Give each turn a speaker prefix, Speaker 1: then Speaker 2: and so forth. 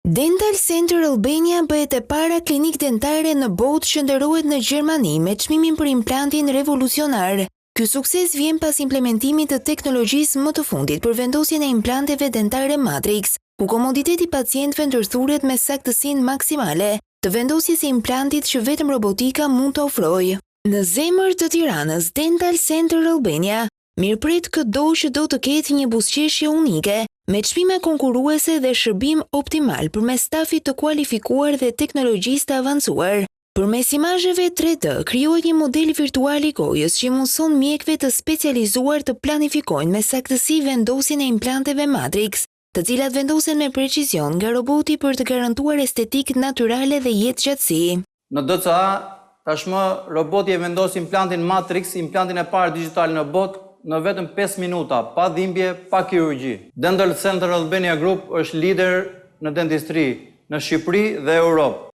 Speaker 1: Dental Center Albania bëhet e para klinik dentare në botë që ndërrohet në Gjermani me çmimin për implantin revolucionar. Ky sukses vjen pas implementimit të teknologjisë më të fundit për vendosjen e implanteve dentare Matrix, ku komoditeti pacientëve ndërthuret me saktësinë maksimale të vendosjes së implantit që vetëm robotika mund të ofrojë. Në zemër të Tiranës, Dental Center Albania mirëpret çdo që do të ketë një buzëqeshje unike, me çmime konkurruese dhe shërbim optimal përmes stafit të kualifikuar dhe teknologjisë të avancuar. Përmes imazheve 3D krijohet një model virtual i gojës që mundson mjekëve të specializuar të planifikojnë me saktësi vendosjen e implanteve Matrix, të cilat vendosen me precizion nga roboti për të garantuar estetikë natyrale dhe jetëgjatësi.
Speaker 2: Në DCA, tashmë roboti e vendos implantin Matrix, implantin e parë digital në botë, në vetëm 5 minuta, pa dhimbje, pa kirurgji. Dental Center Albania Group është lider në dentistri në Shqipëri dhe Europë.